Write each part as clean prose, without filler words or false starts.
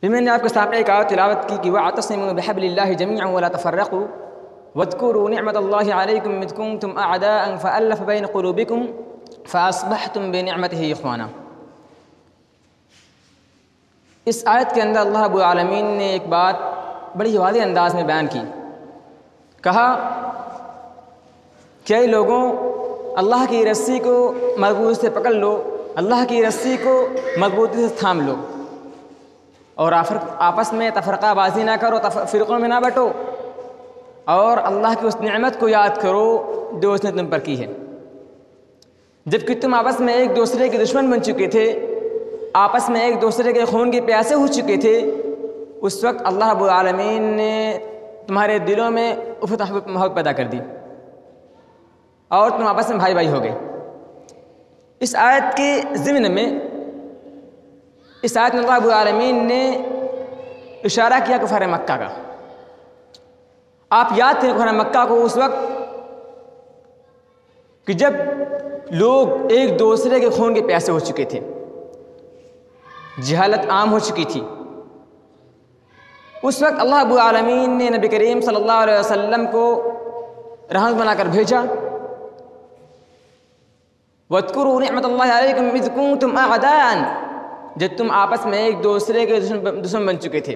پھر میں نے آپ کے سامنے ایک آیت تلاوت کی کہ وَاعْتَصِمُوا بِحَبْلِ اللَّهِ جَمِيعًا وَلَا تَفَرَّقُوا وَاذْكُرُوا نِعْمَةَ اللَّهِ عَلَيْكُمْ إِذْ كُنتُمْ أَعْدَاءً فَأَلَّفَ بَيْنَ قُلُوبِكُمْ فَأَصْبَحْتُمْ بِنِعْمَتِهِ إِخْوَانًا۔ اس آیت کے اندر اللہ رب العالمین نے ایک بات بڑی واضح انداز میں بیان کی، کہا کہ اے لوگوں، اللہ کی رسی کو مضبوطی سے پکڑ لو، اللہ کی رسی کو مضبوطی سے تھام لو، اور آپس میں تفرقہ بازی نہ کرو، فرقوں میں نہ بٹو، اور اللہ کی اس نعمت کو یاد کرو جو اس نے تم پر کی ہے۔ جبکہ تم آپس میں ایک دوسرے کے دشمن بن چکے تھے، آپس میں ایک دوسرے کے خون کے پیاسے ہو چکے تھے، اس وقت اللہ رب العالمین نے تمہارے دلوں میں الفت محبت پیدا کر دی اور تم آپس میں بھائی بھائی ہو گئے۔ اس آیت کے ضمن میں اس آیت میں اللہ رب العالمین نے اشارہ کیا کفار مکہ کا۔ آپ یاد کریں کفار مکہ کو اس وقت کہ جب لوگ ایک دوسرے کے خون کے پیاسے ہو چکے تھے، جہالت عام ہو چکی تھی۔ اس وقت اللہ رب العالمین نے نبی کریم صلی اللہ علیہ وسلم کو رحمت بنا کر بھیجا۔ وَاذْكُرُوا نِعْمَةَ اللَّهِ عَلَيْكُمْ إِذْ كُنتُمْ أَعْدَاءً، جب تم آپس میں ایک دوسرے کے دشمن بن چکے تھے،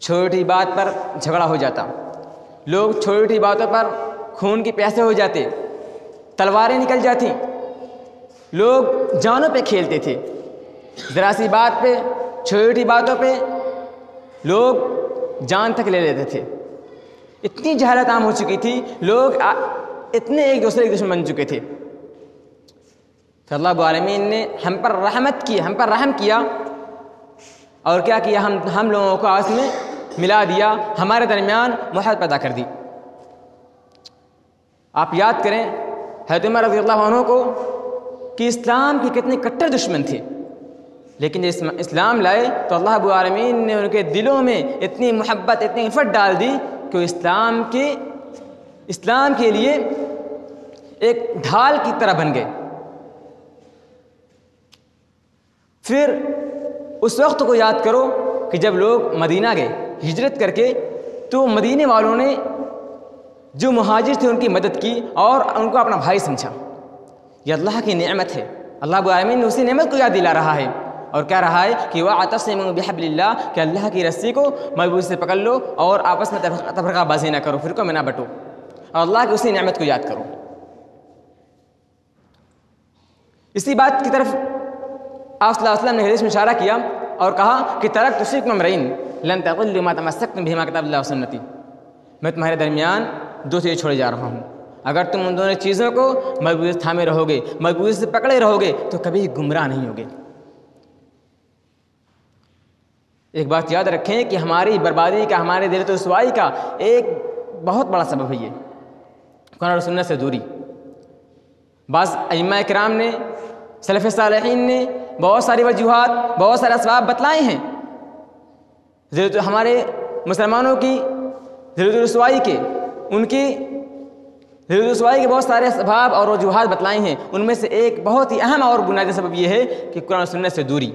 چھوٹی بات پر جھگڑا ہو جاتا، لوگ چھوٹی باتوں پر خون کے پیاسے ہو جاتے، تلواریں نکل جاتی، لوگ جانوں پہ کھیلتے تھے، ذرا سی بات پہ، چھوٹی باتوں پہ لوگ جان تک لے لیتے تھے۔ اتنی جہالت عام ہو چکی تھی، لوگ اتنے ایک دوسرے کے دشمن بن چکے تھے۔ تو اللہ رب العالمین نے ہم پر رحمت کی، ہم پر رحم کیا، اور کیا کیا، ہم لوگوں کو آپس میں ملا دیا، ہمارے درمیان محبت پیدا کر دی۔ آپ یاد کریں حضرت عمر رضی اللہ عنہ کو کہ اسلام کے کتنے کٹر دشمن تھے، لیکن جب اسلام لائے تو اللہ رب العالمین نے ان کے دلوں میں اتنی محبت، اتنی الفت ڈال دی کہ وہ اسلام کے لیے ایک ڈھال کی طرح بن گئے۔ پھر اس وقت کو یاد کرو کہ جب لوگ مدینہ گئے ہجرت کر کے، تو مدینے والوں نے جو مہاجر تھے ان کی مدد کی اور ان کو اپنا بھائی سمجھا۔ یہ اللہ کی نعمت ہے، اللہ رب العالمین نے اسی نعمت کو یاد دلا رہا ہے، اور کہہ رہا ہے کہ وَاعْتَصِمُوا بِحَبْلِ اللَّهِ، کہ اللہ کی رسی کو مضبوطی سے پکڑ لو اور آپس میں تفرقہ بازی نہ کرو، فرقوں میں نہ بٹو، اور اللہ کی اسی نعمت کو یاد کرو۔ اسی بات کی طرف آپ صلی اللہ علیہ وسلم نے حدیث میں اشارہ کیا اور کہا کہ ترکت فیکم امرین لن تضلوا ما تمسکتم بہما کتاب اللہ وسنتی، میں تمہارے درمیان دو چیزیں چھوڑے جا رہا ہوں، اگر تم ان دونوں چیزوں کو مضبوطی سے تھامے رہو گے، مضبوطی سے پکڑے رہو گے، تو کبھی گمراہ نہیں ہوگے۔ ایک بات یاد رکھیں کہ ہماری بربادی کا، ہمارے ذلت و رسوائی کا ایک بہت بڑا سبب ہے یہ قرآن اور سنت سے دوری۔ بعض ائمہ کرام نے، سلف صالحین نے بہت ساری وجوہات، بہت سارے اسباب بتلائے ہیں ہمارے مسلمانوں کی ذلت و رسوائی کے، ان کی ذلت و رسوائی کے بہت سارے اسباب اور وجوہات بتلائے ہیں۔ ان میں سے ایک بہت ہی اہم اور بنیادی سبب یہ ہے کہ قرآن و سنت سے دوری۔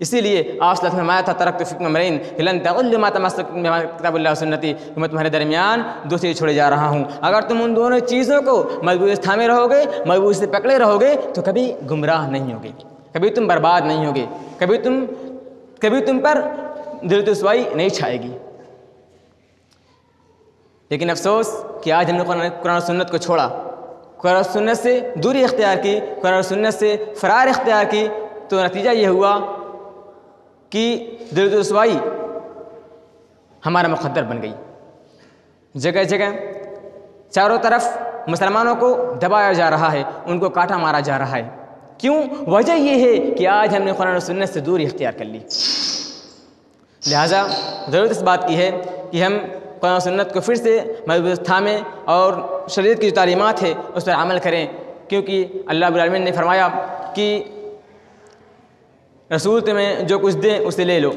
اسی لیے آپ صلی اللہ علیہ وسلم نے فرمایا تھا ترکت فیکم امرین لن تضلوا ما تمسکتم بما کتاب اللہ وسنتی، کہ میں تمہارے درمیان دو چیزیں چھوڑے جا رہا ہوں، اگر تم ان دونوں چیزوں کو مضبوطی سے تھامے رہو گے، مضبوطی سے پکڑے رہو گے، تو کبھی گمراہ نہیں ہوگے، کبھی تم برباد نہیں ہوگے، کبھی تم پر ذلت و رسوائی نہیں چھائے گی۔ لیکن افسوس کہ آج ہم نے قرآن و سنت کو چھوڑا، قرآن و سنت سے دوری اختیار کی، قرآن و سنت سے فرار اختیار کی، تو نتیجہ یہ ہوا کہ ذلت و رسوائی ہمارا مقدر بن گئی۔ جگہ جگہ چاروں طرف مسلمانوں کو دبایا جا رہا ہے، ان کو کاٹا مارا جا رہا ہے۔ کیوں؟ وجہ یہ ہے کہ آج ہم نے قرآن و سنت سے دوری اختیار کر لی۔ لہٰذا ضرورت اس بات کی ہے کہ ہم قرآن و سنت کو پھر سے مضبوط تھامیں اور شریعت کی جو تعلیمات ہے اس پر عمل کریں، کیونکہ اللہ رب العالمین نے فرمایا کہ رسول تمہیں جو کچھ دیں اسے لے لو،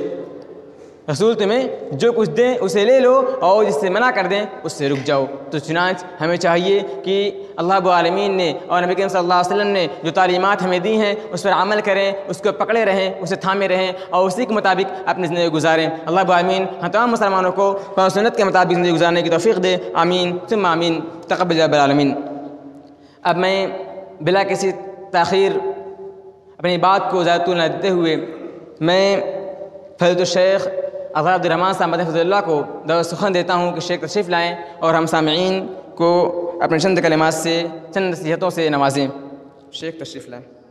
رسول تمہیں جو کچھ دیں اسے لے لو اور جس سے منع کر دیں اس سے رک جاؤ۔ تو چنانچہ ہمیں چاہیے کہ اللہ رب العالمین نے اور نبی کریم صلی اللہ علیہ وسلم نے جو تعلیمات ہمیں دی ہیں اس پر عمل کریں، اس کو پکڑے رہیں، اسے تھامے رہیں اور اسی کے مطابق اپنی زندگی گزاریں۔ اللہ رب العالمین ہم تمام مسلمانوں کو قرآن و سنت کے مطابق زندگی گزارنے کی توفیق دے، آمین ثم آمین، تقبل یا رب العالمین۔ اب میں بلا کسی تاخیر اپنی بات کو زیادہ طول نہ دیتے ہوئے میں فضیلۃ الشیخ اظہر عبد الرحمن صاحب مدنی فضل اللہ کو دعوت سخن دیتا ہوں کہ شیخ تشریف لائیں اور ہم سامعین کو اپنے چند کلمات سے، چند نصیحتوں سے نوازیں۔ شیخ تشریف لائیں۔